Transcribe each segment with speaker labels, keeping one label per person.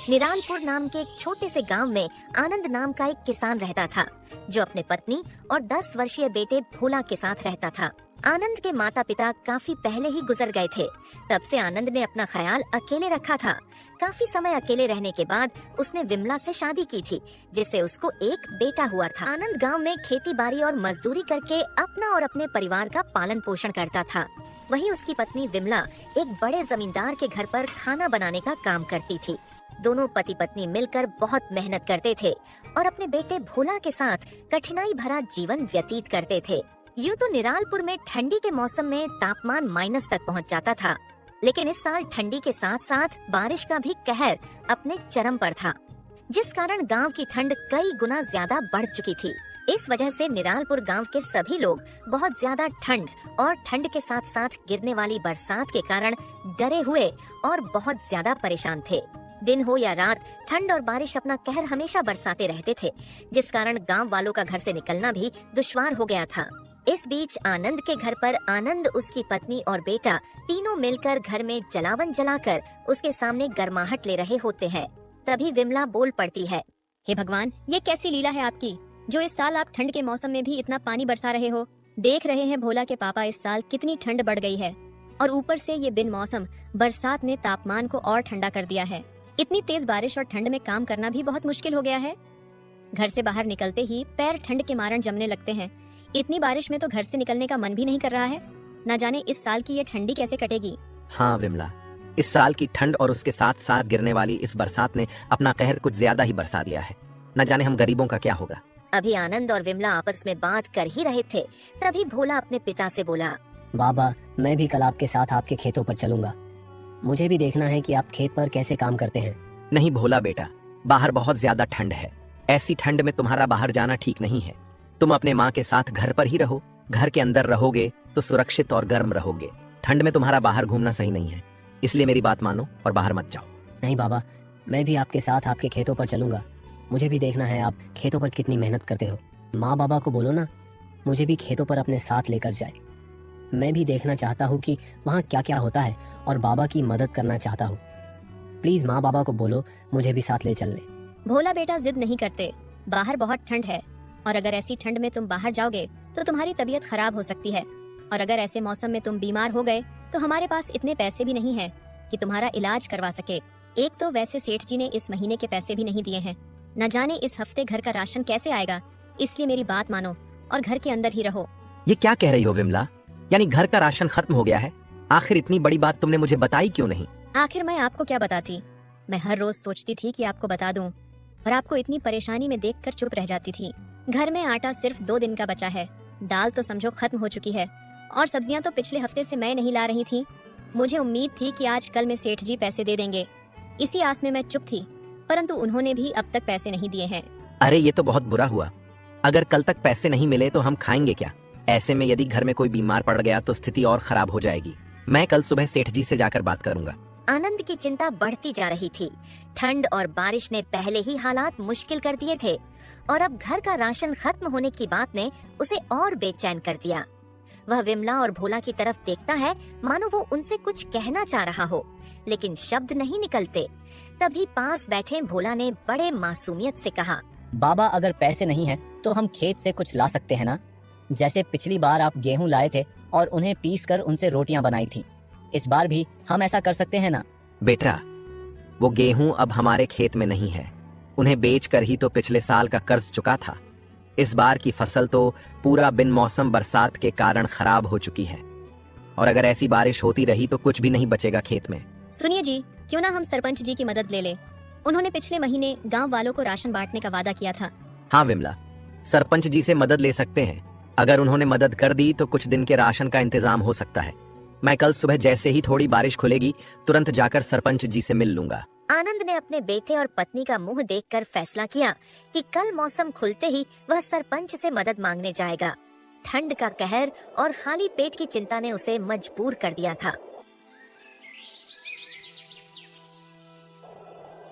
Speaker 1: निरालपुर नाम के एक छोटे से गांव में आनंद नाम का एक किसान रहता था, जो अपने पत्नी और 10 वर्षीय बेटे भोला के साथ रहता था। आनंद के माता पिता काफी पहले ही गुजर गए थे। तब से आनंद ने अपना ख्याल अकेले रखा था। काफी समय अकेले रहने के बाद उसने विमला से शादी की थी, जिससे उसको एक बेटा हुआ था। आनंद गांव में खेती बाड़ी और मजदूरी करके अपना और अपने परिवार का पालन पोषण करता था। वहीं उसकी पत्नी विमला एक बड़े जमींदार के घर पर खाना बनाने का काम करती थी। दोनों पति पत्नी मिलकर बहुत मेहनत करते थे और अपने बेटे भोला के साथ कठिनाई भरा जीवन व्यतीत करते थे। यूं तो निरालपुर में ठंडी के मौसम में तापमान माइनस तक पहुंच जाता था, लेकिन इस साल ठंडी के साथ साथ बारिश का भी कहर अपने चरम पर था, जिस कारण गांव की ठंड कई गुना ज्यादा बढ़ चुकी थी। इस वजह से निरालपुर गांव के सभी लोग बहुत ज्यादा ठंड और ठंड के साथ साथ गिरने वाली बरसात के कारण डरे हुए और बहुत ज्यादा परेशान थे। दिन हो या रात, ठंड और बारिश अपना कहर हमेशा बरसाते रहते थे, जिस कारण गांव वालों का घर से निकलना भी दुश्वार हो गया था। इस बीच आनंद के घर पर आनंद, उसकी पत्नी और बेटा तीनों मिलकर घर में जलावन जलाकर उसके सामने गर्माहट ले रहे होते हैं। तभी विमला बोल पड़ती है,
Speaker 2: हे भगवान, ये कैसी लीला है आपकी, जो इस साल आप ठंड के मौसम में भी इतना पानी बरसा रहे हो। देख रहे हैं भोला के पापा, इस साल कितनी ठंड बढ़ गई है, और ऊपर से ये बिन मौसम बरसात ने तापमान को और ठंडा कर दिया है। इतनी तेज बारिश और ठंड में काम करना भी बहुत मुश्किल हो गया है। घर से बाहर निकलते ही पैर ठंड के मारण जमने लगते हैं। इतनी बारिश में तो घर से निकलने का मन भी नहीं कर रहा है। न जाने इस साल की ये ठंडी कैसे कटेगी।
Speaker 3: हाँ विमला, इस साल की ठंड और उसके साथ साथ गिरने वाली इस बरसात ने अपना कहर कुछ ज्यादा ही बरसा दिया है। न जाने हम गरीबों का क्या होगा।
Speaker 1: अभी आनंद और विमला आपस में बात कर ही रहे थे, तभी भोला अपने पिता से बोला,
Speaker 4: बाबा, मैं भी कल आपके साथ आपके खेतों पर चलूंगा। मुझे भी देखना है कि आप खेत पर कैसे काम करते हैं।
Speaker 3: नहीं भोला बेटा, बाहर बहुत ज्यादा ठंड है। ऐसी ठंड में तुम्हारा बाहर जाना ठीक नहीं है। तुम अपने माँ के साथ घर पर ही रहो। घर के अंदर रहोगे तो सुरक्षित और गर्म रहोगे। ठंड में तुम्हारा बाहर घूमना सही नहीं है, इसलिए मेरी बात मानो और बाहर मत जाओ।
Speaker 4: नहीं बाबा, मैं भी आपके साथ आपके खेतों पर चलूंगा। मुझे भी देखना है आप खेतों पर कितनी मेहनत करते हो। माँ बाबा को बोलो ना, मुझे भी खेतों पर अपने साथ लेकर जाए। मैं भी देखना चाहता हूँ कि वहाँ क्या क्या होता है और बाबा की मदद करना चाहता हूँ। प्लीज माँ बाबा को बोलो मुझे भी साथ ले चलने।
Speaker 2: भोला बेटा, जिद नहीं करते। बाहर बहुत ठंड है, और अगर ऐसी ठंड में तुम बाहर जाओगे तो तुम्हारी तबीयत खराब हो सकती है, और अगर ऐसे मौसम में तुम बीमार हो गए तो हमारे पास इतने पैसे भी नहीं है कि तुम्हारा इलाज करवा सके। एक तो वैसे सेठ जी ने इस महीने के पैसे भी नहीं दिए हैं। न जाने इस हफ्ते घर का राशन कैसे आएगा। इसलिए मेरी बात मानो और घर के अंदर ही रहो।
Speaker 3: ये क्या कह रही हो विमला? यानी घर का राशन खत्म हो गया है? आखिर इतनी बड़ी बात तुमने मुझे बताई क्यों नहीं?
Speaker 2: आखिर मैं आपको क्या बताती। मैं हर रोज सोचती थी कि आपको बता दूं, और आपको इतनी परेशानी में देखकर चुप रह जाती थी। घर में आटा सिर्फ 2 दिन का बचा है, दाल तो समझो खत्म हो चुकी है, और सब्जियां तो पिछले हफ्ते से मैं नहीं ला रही थी। मुझे उम्मीद थी कि आज कल में सेठ जी पैसे दे देंगे। इसी आस में मैं चुप थी, परंतु उन्होंने भी अब तक पैसे नहीं दिए हैं।
Speaker 3: अरे ये तो बहुत बुरा हुआ। अगर कल तक पैसे नहीं मिले तो हम खाएंगे क्या? ऐसे में यदि घर में कोई बीमार पड़ गया तो स्थिति और खराब हो जाएगी। मैं कल सुबह सेठ जी से जाकर बात करूंगा।
Speaker 1: आनंद की चिंता बढ़ती जा रही थी। ठंड और बारिश ने पहले ही हालात मुश्किल कर दिए थे, और अब घर का राशन खत्म होने की बात ने उसे और बेचैन कर दिया। वह विमला और भोला की तरफ देखता है, मानो वो उनसे कुछ कहना चाह रहा हो, लेकिन शब्द नहीं निकलते। तभी पास बैठे भोला ने बड़े मासूमियत से कहा,
Speaker 4: बाबा, अगर पैसे नहीं है तो हम खेत से कुछ ला सकते हैं ना। जैसे पिछली बार आप गेहूं लाए थे और उन्हें पीस कर उनसे रोटियां बनाई थी, इस बार भी हम ऐसा कर सकते हैं ना।
Speaker 3: बेटा, वो गेहूं अब हमारे खेत में नहीं है। उन्हें बेचकर ही तो पिछले साल का कर्ज चुका था। इस बार की फसल तो पूरा बिन मौसम बरसात के कारण खराब हो चुकी है, और अगर ऐसी बारिश होती रही तो कुछ भी नहीं बचेगा खेत में।
Speaker 2: सुनिए जी, क्यों ना हम सरपंच जी की मदद ले ले। उन्होंने पिछले महीने गांव वालों को राशन बांटने का वादा किया था।
Speaker 3: हाँ विमला, सरपंच जी से मदद ले सकते हैं। अगर उन्होंने मदद कर दी तो कुछ दिन के राशन का इंतजाम हो सकता है। मैं कल सुबह जैसे ही थोड़ी बारिश खुलेगी तुरंत जाकर सरपंच जी से मिल लूंगा।
Speaker 1: आनंद ने अपने बेटे और पत्नी का मुंह देखकर फैसला किया कि कल मौसम खुलते ही वह सरपंच से मदद मांगने जाएगा। ठंड का कहर और खाली पेट की चिंता ने उसे मजबूर कर दिया था।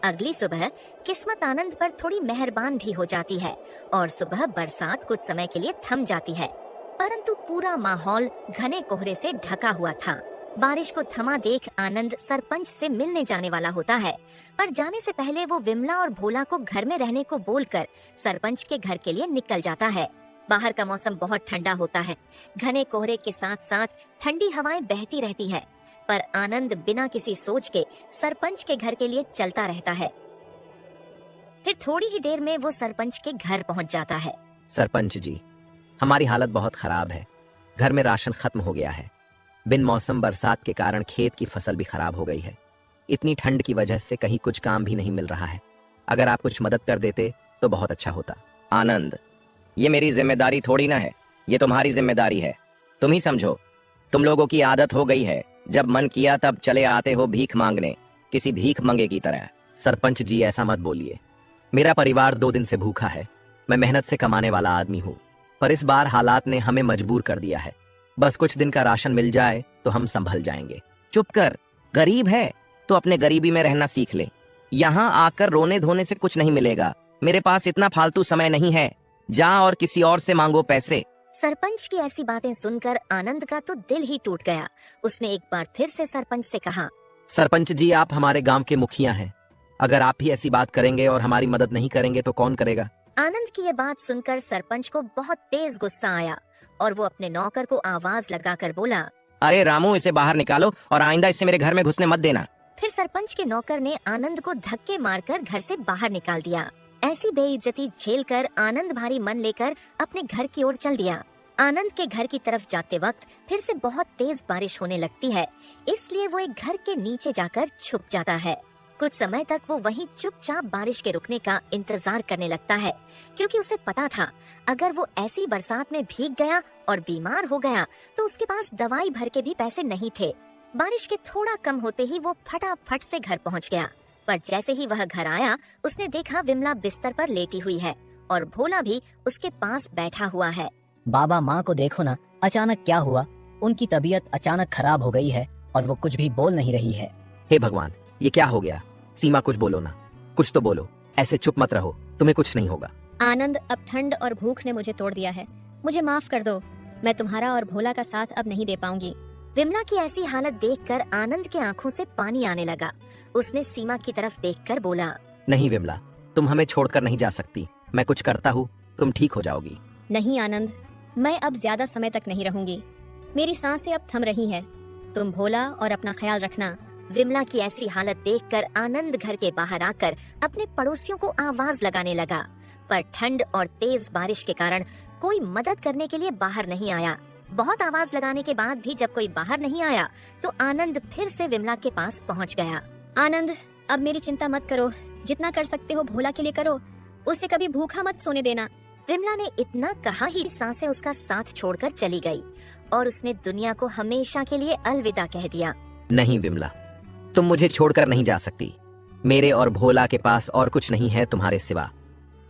Speaker 1: अगली सुबह किस्मत आनंद पर थोड़ी मेहरबान भी हो जाती है, और सुबह बरसात कुछ समय के लिए थम जाती है, परंतु पूरा माहौल घने कोहरे से ढका हुआ था। बारिश को थमा देख आनंद सरपंच से मिलने जाने वाला होता है, पर जाने से पहले वो विमला और भोला को घर में रहने को बोलकर सरपंच के घर के लिए निकल जाता है। बाहर का मौसम बहुत ठंडा होता है। घने कोहरे के साथ साथ ठंडी हवाएं बहती रहती है, पर आनंद बिना किसी सोच के सरपंच के घर के लिए चलता रहता है। फिर थोड़ी ही देर में वो सरपंच के घर पहुंच जाता है।
Speaker 3: सरपंच जी, हमारी हालत बहुत खराब है। घर में राशन खत्म हो गया है। बिन मौसम बरसात के कारण खेत की फसल भी खराब हो गई है। इतनी ठंड की वजह से कहीं कुछ काम भी नहीं मिल रहा है। अगर आप कुछ मदद कर देते तो बहुत अच्छा होता।
Speaker 5: आनंद, ये मेरी जिम्मेदारी थोड़ी ना है, ये तुम्हारी जिम्मेदारी है। तुम ही समझो। तुम लोगों की आदत हो गई है, जब मन किया तब चले आते हो भीख मांगने, किसी भीख मंगे की तरह।
Speaker 3: सरपंच जी, ऐसा मत बोलिए। मेरा परिवार 2 दिन से भूखा है। मैं मेहनत से कमाने वाला आदमी हूँ, पर इस बार हालात ने हमें मजबूर कर दिया है। बस कुछ दिन का राशन मिल जाए तो हम संभल जाएंगे।
Speaker 5: चुप कर। गरीब है तो अपने गरीबी में रहना सीख ले। यहाँ आकर रोने धोने से कुछ नहीं मिलेगा। मेरे पास इतना फालतू समय नहीं है। जा और किसी और से मांगो पैसे।
Speaker 1: सरपंच की ऐसी बातें सुनकर आनंद का तो दिल ही टूट गया। उसने एक बार फिर से सरपंच से कहा,
Speaker 3: सरपंच जी, आप हमारे गांव के मुखिया हैं। अगर आप ही ऐसी बात करेंगे और हमारी मदद नहीं करेंगे तो कौन करेगा?
Speaker 1: आनंद की ये बात सुनकर सरपंच को बहुत तेज गुस्सा आया और वो अपने नौकर को आवाज लगाकर बोला,
Speaker 5: अरे रामू, इसे बाहर निकालो और आइंदा इससे मेरे घर में घुसने मत देना।
Speaker 1: फिर सरपंच के नौकर ने आनंद को धक्के मारकर घर से बाहर निकाल दिया। ऐसी बेइज्जती झेलकर आनंद भारी मन लेकर अपने घर की ओर चल दिया। आनंद के घर की तरफ जाते वक्त फिर से बहुत तेज बारिश होने लगती है, इसलिए वो एक घर के नीचे जाकर छुप जाता है। कुछ समय तक वो वहीं चुपचाप बारिश के रुकने का इंतजार करने लगता है, क्योंकि उसे पता था अगर वो ऐसी बरसात में भीग गया और बीमार हो गया तो उसके पास दवाई भर के भी पैसे नहीं थे। बारिश के थोड़ा कम होते ही वो फटाफट से घर पहुंच गया, पर जैसे ही वह घर आया उसने देखा विमला बिस्तर पर लेटी हुई है और भोला भी उसके पास बैठा हुआ है।
Speaker 4: बाबा, माँ को देखो ना, अचानक क्या हुआ? उनकी तबीयत अचानक खराब हो गई है और वो कुछ भी बोल नहीं रही है।
Speaker 3: हे भगवान, ये क्या हो गया? सीमा, कुछ बोलो ना, कुछ तो बोलो। ऐसे चुप मत रहो, तुम्हें कुछ नहीं होगा।
Speaker 2: आनंद, अब ठंड और भूख ने मुझे तोड़ दिया है। मुझे माफ कर दो। मैं तुम्हारा और भोला का साथ अब नहीं दे पाऊंगी।
Speaker 1: विमला की ऐसी हालत देखकर आनंद के आंखों से पानी आने लगा। उसने सीमा की तरफ देखकर बोला,
Speaker 3: नहीं विमला, तुम हमें छोड़कर नहीं जा सकती। मैं कुछ करता हूँ, तुम ठीक हो जाओगी।
Speaker 2: नहीं आनंद, मैं अब ज्यादा समय तक नहीं रहूंगी। मेरी सांसें अब थम रही हैं। तुम भोला और अपना ख्याल रखना।
Speaker 1: विमला की ऐसी हालत देखकर आनंद घर के बाहर आकर अपने पड़ोसियों को आवाज लगाने लगा, पर ठंड और तेज बारिश के कारण कोई मदद करने के लिए बाहर नहीं आया। बहुत आवाज लगाने के बाद भी जब कोई बाहर नहीं आया तो आनंद फिर से विमला के पास पहुंच गया।
Speaker 2: आनंद, अब मेरी चिंता मत करो। जितना कर सकते हो भोला के लिए करो। उसे कभी भूखा मत सोने देना।
Speaker 1: विमला ने इतना कहा ही सांसें उसका साथ छोड़कर चली गई और उसने दुनिया को हमेशा के लिए अलविदा कह दिया।
Speaker 3: नहीं विमला, तुम मुझे छोड़कर नहीं जा सकती। मेरे और भोला के पास और कुछ नहीं है तुम्हारे सिवा।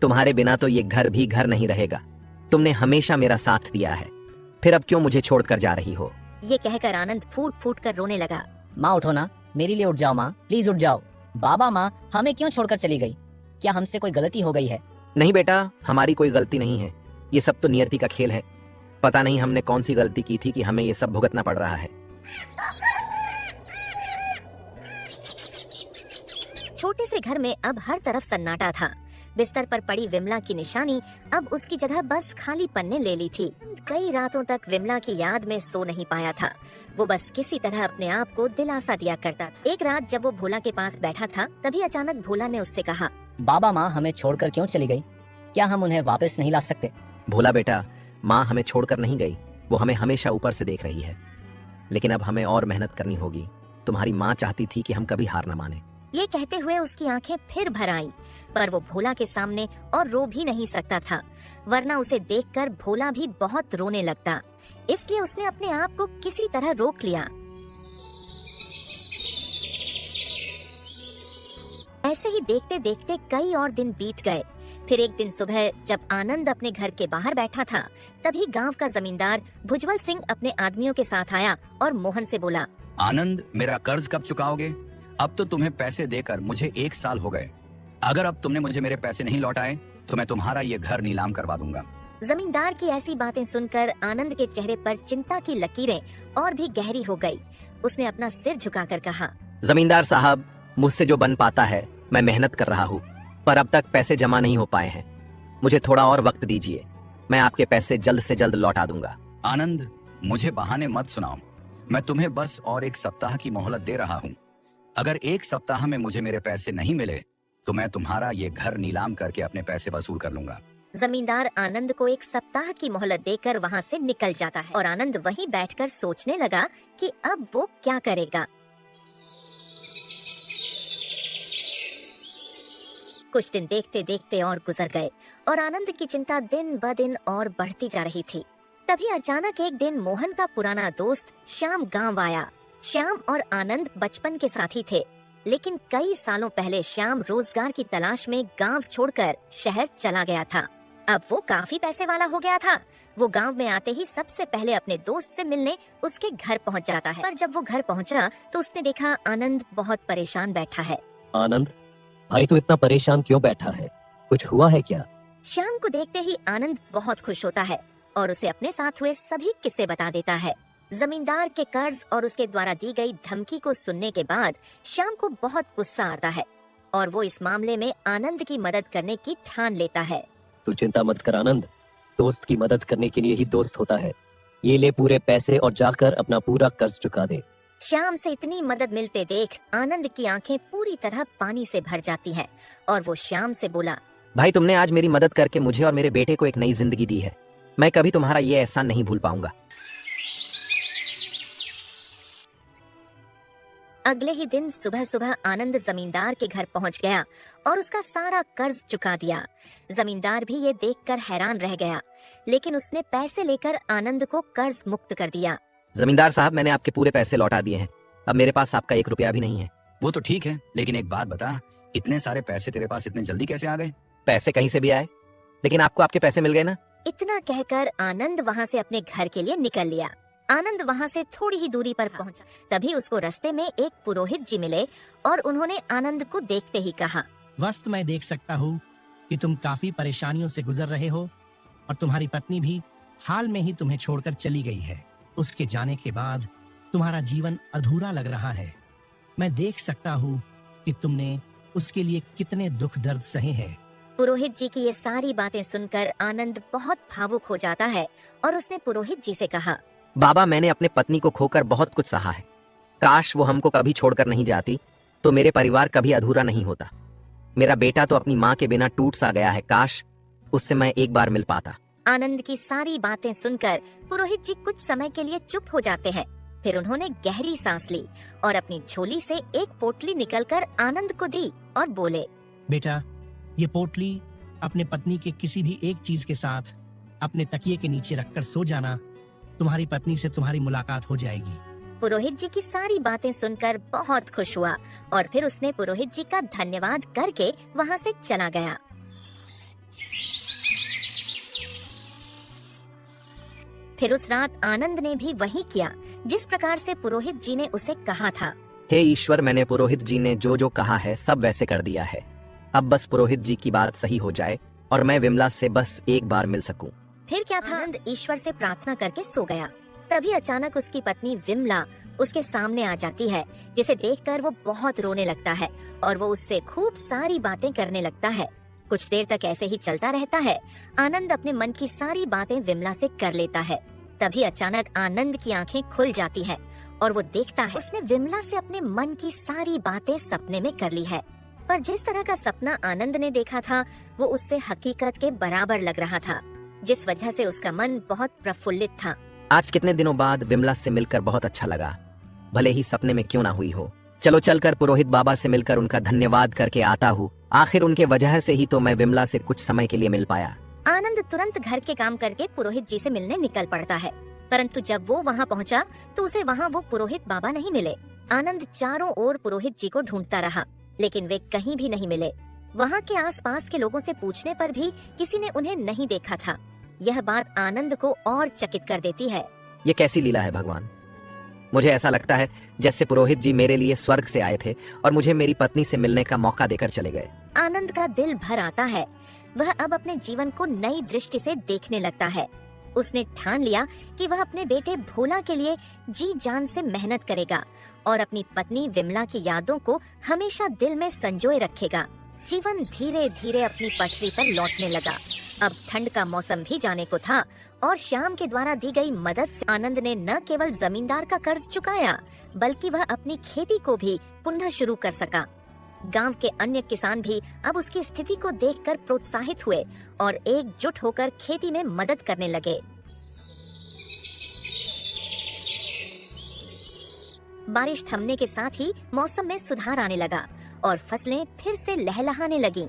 Speaker 3: तुम्हारे बिना तो ये घर भी घर नहीं रहेगा। तुमने हमेशा मेरा साथ दिया है, फिर अब क्यों मुझे छोड़कर जा रही हो?
Speaker 1: ये कहकर आनंद फूट फूट कर रोने लगा।
Speaker 4: माँ उठो ना, मेरे लिए उठ जाओ माँ, प्लीज उठ जाओ। बाबा, माँ हमें क्यों छोड़कर चली गई? क्या हमसे कोई गलती हो गई है?
Speaker 3: नहीं बेटा, हमारी कोई गलती नहीं है। ये सब तो नियति का खेल है। पता नहीं हमने कौन सी गलती की थी कि हमें ये सब भुगतना पड़ रहा है।
Speaker 1: छोटे से घर में अब हर तरफ सन्नाटा था। बिस्तर पर पड़ी विमला की निशानी अब उसकी जगह बस खाली पन्ने ले ली थी। कई रातों तक विमला की याद में सो नहीं पाया था। वो बस किसी तरह अपने आप को दिलासा दिया करता था। एक रात जब वो भोला के पास बैठा था, तभी अचानक भोला ने उससे कहा,
Speaker 4: बाबा, माँ हमें छोड़कर क्यों चली गई? क्या हम उन्हें वापस नहीं ला सकते?
Speaker 3: भोला बेटा, माँ हमें छोड़कर नहीं गई। वो हमें हमेशा ऊपर से देख रही है, लेकिन अब हमें और मेहनत करनी होगी। तुम्हारी माँ चाहती थी कि हम कभी हार न माने।
Speaker 1: ये कहते हुए उसकी आंखें फिर भर आईं, पर वो भोला के सामने और रो भी नहीं सकता था, वरना उसे देखकर भोला भी बहुत रोने लगता। इसलिए उसने अपने आप को किसी तरह रोक लिया। ऐसे ही देखते देखते कई और दिन बीत गए। फिर एक दिन सुबह जब आनंद अपने घर के बाहर बैठा था, तभी गांव का जमींदार भुजबल सिंह अपने आदमियों के साथ आया और मोहन से बोला,
Speaker 6: आनंद, मेरा कर्ज कब चुकाओगे? अब तो तुम्हें पैसे देकर मुझे 1 साल हो गए। अगर अब तुमने मुझे मेरे पैसे नहीं लौटाए तो मैं तुम्हारा ये घर नीलाम करवा दूंगा।
Speaker 1: जमींदार की ऐसी बातें सुनकर आनंद के चेहरे पर चिंता की लकीरें और भी गहरी हो गई। उसने अपना सिर झुकाकर कहा,
Speaker 3: जमींदार साहब, मुझसे जो बन पाता है मैं मेहनत कर रहा हूँ, पर अब तक पैसे जमा नहीं हो पाए हैं। मुझे थोड़ा और वक्त दीजिए, मैं आपके पैसे जल्द से जल्द लौटा दूंगा।
Speaker 6: आनंद, मुझे बहाने मत सुनाओ। मैं तुम्हें बस और 1 सप्ताह की मोहलत दे रहा हूँ। अगर 1 सप्ताह में मुझे मेरे पैसे नहीं मिले तो मैं तुम्हारा ये घर नीलाम करके अपने पैसे वसूल कर लूंगा।
Speaker 1: जमींदार आनंद को 1 सप्ताह की मोहलत देकर वहाँ से निकल जाता है और आनंद वहीं बैठकर सोचने लगा कि अब वो क्या करेगा। कुछ दिन देखते देखते और गुजर गए और आनंद की चिंता दिन ब दिन और बढ़ती जा रही थी। तभी अचानक एक दिन मोहन का पुराना दोस्त श्याम गांव आया। श्याम और आनंद बचपन के साथी थे, लेकिन कई सालों पहले श्याम रोजगार की तलाश में गांव छोड़कर शहर चला गया था। अब वो काफी पैसे वाला हो गया था। वो गांव में आते ही सबसे पहले अपने दोस्त से मिलने उसके घर पहुंच जाता है। पर जब वो घर पहुंचा तो उसने देखा आनंद बहुत परेशान बैठा है।
Speaker 7: आनंद भाई, तू इतना परेशान क्यों बैठा है? कुछ हुआ है क्या?
Speaker 1: श्याम को देखते ही आनंद बहुत खुश होता है और उसे अपने साथ हुए सभी किस्से बता देता है। जमींदार के कर्ज और उसके द्वारा दी गई धमकी को सुनने के बाद श्याम को बहुत गुस्सा आता है और वो इस मामले में आनंद की मदद करने की ठान लेता है।
Speaker 7: तू चिंता मत कर आनंद, दोस्त की मदद करने के लिए ही दोस्त होता है। ये ले पूरे पैसे और जाकर अपना पूरा कर्ज चुका दे।
Speaker 1: श्याम से इतनी मदद मिलते देख आनंद की आंखें पूरी तरह पानी से भर जाती हैं और वो श्याम से बोला,
Speaker 3: भाई, तुमने आज मेरी मदद करके मुझे और मेरे बेटे को एक नई जिंदगी दी है। मैं कभी तुम्हारा ये एहसान नहीं भूल पाऊंगा।
Speaker 1: अगले ही दिन सुबह सुबह आनंद जमींदार के घर पहुंच गया और उसका सारा कर्ज चुका दिया। जमींदार भी ये देखकर हैरान रह गया, लेकिन उसने पैसे लेकर आनंद को कर्ज मुक्त कर दिया।
Speaker 3: जमींदार साहब, मैंने आपके पूरे पैसे लौटा दिए हैं। अब मेरे पास आपका 1 रुपया भी नहीं है।
Speaker 6: वो तो ठीक है, लेकिन एक बात बता, इतने सारे पैसे तेरे पास इतने जल्दी कैसे आ गए?
Speaker 3: पैसे कहीं से भी आए, लेकिन आपको आपके पैसे मिल गए ना।
Speaker 1: इतना कहकर आनंद वहाँ से अपने घर के लिए निकल लिया। आनंद वहाँ से थोड़ी ही दूरी पर पहुँचा, तभी उसको रास्ते में एक पुरोहित जी मिले और उन्होंने आनंद को देखते ही कहा,
Speaker 8: वस्त मैं देख सकता हूँ कि तुम काफी परेशानियों से गुजर रहे हो और तुम्हारी पत्नी भी हाल में ही तुम्हें छोड़कर चली गई है। उसके जाने के बाद तुम्हारा जीवन अधूरा लग रहा है। मैं देख सकता हूँ कि तुमने उसके लिए कितने दुख दर्द सहे हैं।
Speaker 1: पुरोहित जी की ये सारी बातें सुनकर आनंद बहुत भावुक हो जाता है और उसने पुरोहित जी से कहा,
Speaker 3: बाबा, मैंने अपने पत्नी को खोकर बहुत कुछ सहा है। काश वो हमको कभी छोड़कर नहीं जाती तो मेरे परिवार कभी अधूरा नहीं होता। मेरा बेटा तो अपनी माँ के बिना टूट सा गया है, काश उससे मैं एक बार मिल पाता।
Speaker 1: आनंद की सारी बातें सुनकर पुरोहित जी कुछ समय के लिए चुप हो जाते हैं। फिर उन्होंने गहरी सांस ली और अपनी झोली से एक पोटली निकलकर आनंद को दी और बोले,
Speaker 8: बेटा, ये पोटली अपने पत्नी के किसी भी एक चीज के साथ अपने तकिए के नीचे रखकर सो जाना। तुम्हारी पत्नी से तुम्हारी मुलाकात हो जाएगी।
Speaker 1: पुरोहित जी की सारी बातें सुनकर बहुत खुश हुआ और फिर उसने पुरोहित जी का धन्यवाद करके वहाँ से चला गया। फिर उस रात आनंद ने भी वही किया जिस प्रकार से पुरोहित जी ने उसे कहा था।
Speaker 3: हे ईश्वर, मैंने पुरोहित जी ने जो जो कहा है सब वैसे कर दिया है। अब बस पुरोहित जी की बात सही हो जाए और मैं विमला से बस एक बार मिल सकूं।
Speaker 1: फिर क्या था, आनंद ईश्वर से प्रार्थना करके सो गया। तभी अचानक उसकी पत्नी विमला उसके सामने आ जाती है, जिसे देखकर वो बहुत रोने लगता है और वो उससे खूब सारी बातें करने लगता है। कुछ देर तक ऐसे ही चलता रहता है। आनंद अपने मन की सारी बातें विमला से कर लेता है। तभी अचानक आनंद की आंखें खुल जाती है और वो देखता है उसने विमला से अपने मन की सारी बातें सपने में कर ली है। पर जिस तरह का सपना आनंद ने देखा था वो उससे हकीकत के बराबर लग रहा था, जिस वजह से उसका मन बहुत प्रफुल्लित था।
Speaker 3: आज कितने दिनों बाद विमला से मिलकर बहुत अच्छा लगा, भले ही सपने में क्यों ना हुई हो। चलो चलकर पुरोहित बाबा से मिलकर उनका धन्यवाद करके आता हूँ। आखिर उनके वजह से ही तो मैं विमला से कुछ समय के लिए मिल पाया।
Speaker 1: आनंद तुरंत घर के काम करके पुरोहित जी से मिलने निकल पड़ता है, परंतु जब वो वहाँ पहुँचा तो उसे वहाँ वो पुरोहित बाबा नहीं मिले। आनंद चारों ओर पुरोहित जी को ढूंढता रहा, लेकिन वे कहीं भी नहीं मिले। वहाँ के आसपास के लोगों से पूछने पर भी किसी ने उन्हें नहीं देखा था। यह बात आनंद को और चकित कर देती है।
Speaker 3: ये कैसी लीला है भगवान। मुझे ऐसा लगता है जैसे पुरोहित जी मेरे लिए स्वर्ग से आए थे और मुझे मेरी पत्नी से मिलने का मौका देकर चले गए।
Speaker 1: आनंद का दिल भर आता है। वह अब अपने जीवन को नई दृष्टि से देखने लगता है। उसने ठान लिया कि वह अपने बेटे भोला के लिए जी जान से मेहनत करेगा और अपनी पत्नी विमला की यादों को हमेशा दिल में संजोए रखेगा। जीवन धीरे धीरे अपनी पटरी पर लौटने लगा। अब ठंड का मौसम भी जाने को था और श्याम के द्वारा दी गई मदद से आनंद ने न केवल जमींदार का कर्ज चुकाया, बल्कि वह अपनी खेती को भी पुनः शुरू कर सका। गांव के अन्य किसान भी अब उसकी स्थिति को देखकर प्रोत्साहित हुए और एकजुट होकर खेती में मदद करने लगे। बारिश थमने के साथ ही मौसम में सुधार आने लगा और फसलें फिर से लहलहाने लगीं।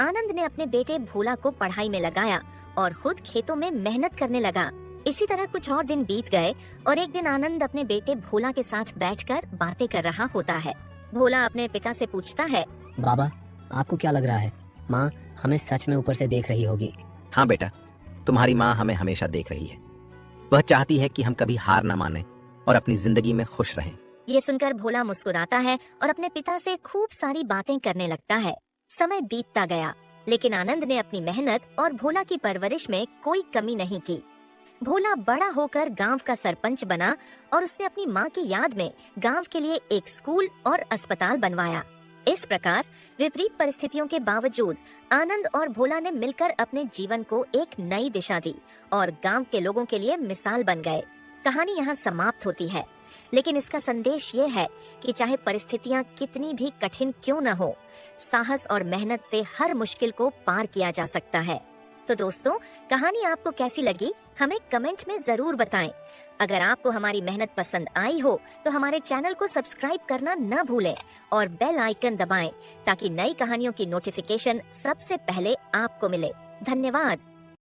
Speaker 1: आनंद ने अपने बेटे भोला को पढ़ाई में लगाया और खुद खेतों में मेहनत करने लगा। इसी तरह कुछ और दिन बीत गए और एक दिन आनंद अपने बेटे भोला के साथ बैठकर बातें कर रहा होता है। भोला अपने पिता से पूछता है,
Speaker 4: बाबा, आपको क्या लग रहा है? माँ हमें सच में ऊपर से देख रही होगी।
Speaker 3: हाँ बेटा, तुम्हारी माँ हमें हमेशा देख रही है। वह चाहती है कि हम कभी हार न माने और अपनी जिंदगी में खुश रहें।
Speaker 1: ये सुनकर भोला मुस्कुराता है और अपने पिता से खूब सारी बातें करने लगता है। समय बीतता गया, लेकिन आनंद ने अपनी मेहनत और भोला की परवरिश में कोई कमी नहीं की। भोला बड़ा होकर गांव का सरपंच बना और उसने अपनी माँ की याद में गांव के लिए एक स्कूल और अस्पताल बनवाया। इस प्रकार विपरीत परिस्थितियों के बावजूद आनंद और भोला ने मिलकर अपने जीवन को एक नई दिशा दी और गांव के लोगों के लिए मिसाल बन गए। कहानी यहाँ समाप्त होती है, लेकिन इसका संदेश ये है कि चाहे परिस्थितियाँ कितनी भी कठिन क्यों न हो, साहस और मेहनत से हर मुश्किल को पार किया जा सकता है। तो दोस्तों, कहानी आपको कैसी लगी हमें कमेंट में जरूर बताएं। अगर आपको हमारी मेहनत पसंद आई हो तो हमारे चैनल को सब्सक्राइब करना न भूलें और बेल आइकन दबाएं ताकि नई कहानियों की नोटिफिकेशन सबसे पहले आपको मिले। धन्यवाद।